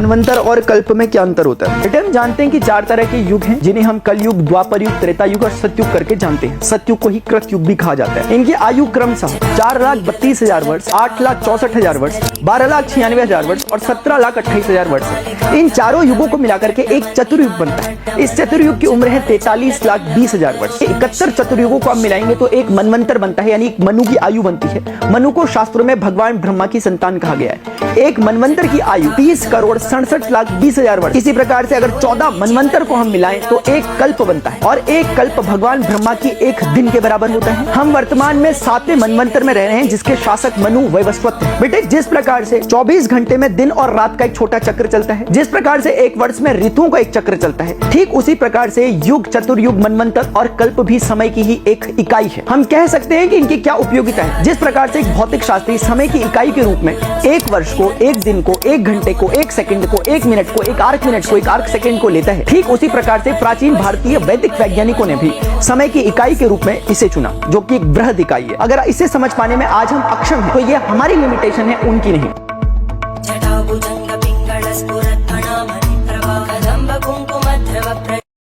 मनवंतर और कल्प में क्या अंतर होता है? बेटे हम जानते हैं कि 4 तरह के युग हैं, जिन्हें हम कलयुग, द्वापर युग, त्रेता युग और सतयुग करके जानते हैं। सतयुग को ही कृतयुग भी कहा जाता है। इनकी आयु क्रमशः 4,32,000 वर्ष, 8,64,000 वर्ष, 12,96,000 वर्ष और 17,28,000 वर्ष है। इन चारों युगों को मिलाकर के एक चतुर्युग बनता है। इस चतुर्युग की उम्र है 43,20,000 वर्ष। 71 चतुर्युगों को आप मिलाएंगे तो एक मनवंतर बनता है, यानी एक मनु की आयु बनती है। मनु को शास्त्रों में भगवान ब्रह्मा की संतान कहा गया है। एक मनवंतर की आयु 30,67,20,000 वर्ष। इसी प्रकार से अगर 14 मनवंतर को हम मिलाएं तो एक कल्प बनता है और एक कल्प भगवान ब्रह्मा की एक दिन के बराबर होता है। हम वर्तमान में 7वें मनवंतर में रह रहे हैं, जिसके शासक मनु वैवस्वत है। बेटे जिस प्रकार से 24 घंटे में दिन और रात का एक छोटा चक्र चलता है, जिस प्रकार से एक वर्ष में ऋतुओं का एक चक्र चलता है, ठीक उसी प्रकार से युग, चतुर्युग, मनवंतर और कल्प भी समय की ही एक इकाई है। हम कह सकते हैं कि इनकी क्या उपयोगिता है। जिस प्रकार से एक भौतिक शास्त्री समय की इकाई के रूप में एक वर्ष को, एक दिन को, एक घंटे को, एक सेकंड को, एक मिनट को, एक आर्क मिनट को, एक आर्क सेकंड को लेता है, ठीक उसी प्रकार से प्राचीन भारतीय वैदिक वैज्ञानिकों ने भी समय की इकाई के रूप में इसे चुना, जो कि एक बृहद इकाई है। अगर इसे समझ पाने में आज हम अक्षम हैं, तो ये हमारी लिमिटेशन है, उनकी नहीं। जटाभुजंग पिंगళ स्फुरत् फणामणि प्रभा कदम्ब कुंकुम द्रव